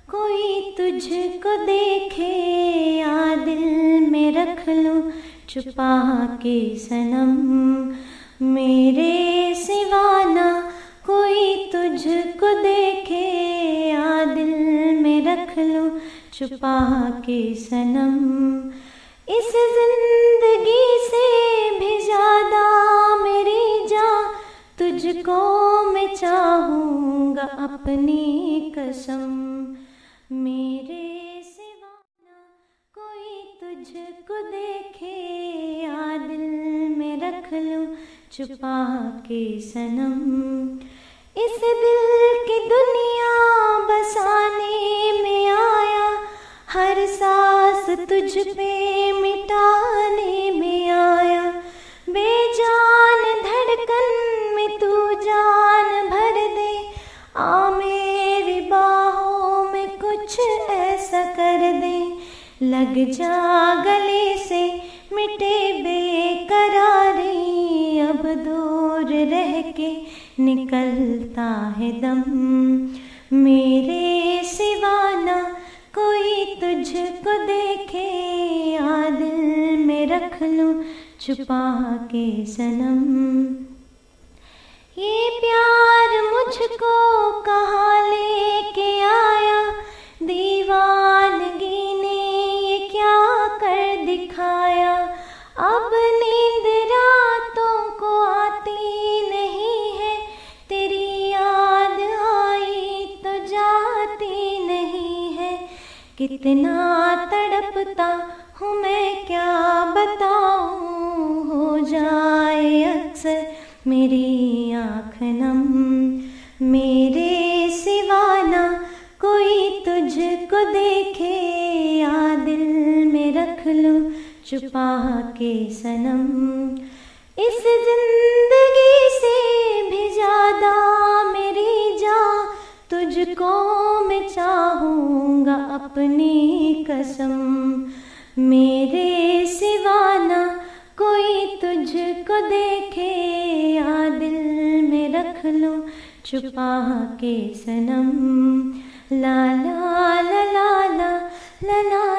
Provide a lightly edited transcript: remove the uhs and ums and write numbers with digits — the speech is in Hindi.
कोई तुझको देखे या दिल में रख लूं छुपा के सनम, मेरे सिवा ना कोई तुझको देखे या दिल में रख लूं छुपा के सनम। इस जिंदगी से भी ज्यादा मेरी जान तुझको मैं चाहूँगा अपनी कसम, मेरे सिवा ना कोई तुझको देखे या दिल में रख लूं छुपा के सनम। इस दिल की दुनिया बसाने में आया, हर सांस तुझ पे मिटाने में आया, बेजान धड़कन में तू जान भर दे, आ मेरी बाहों में कुछ ऐसा कर दे, लग जा गले से मिटे बेकरारी, अब दूर रह के निकलता है दम, मेरे सिवा ना कोई तुझको देखे या दिल में रख लूं छुपा के सनम। ये प्यार मुझको कहाँ लेके आया, दीवानगी ने ये क्या कर दिखाया, अब नींद रातों को आती नहीं है, तेरी याद आई तो जाती नहीं है, कितना तड़पता हूँ मैं क्या बताऊँ, हो जाए अक्सर मेरी आँख नम, मेरे सिवा ना कोई तुझको देखे या दिल में रख लूं छुपा के सनम। इस जिंदगी से भी ज्यादा मेरी जान तुझको मैं चाहूँगा अपनी कसम, मेरे सिवा ना कोई तुझको देखे या दिल में रख लूं छुपा के सनम। ला ला ला ला ला ला ला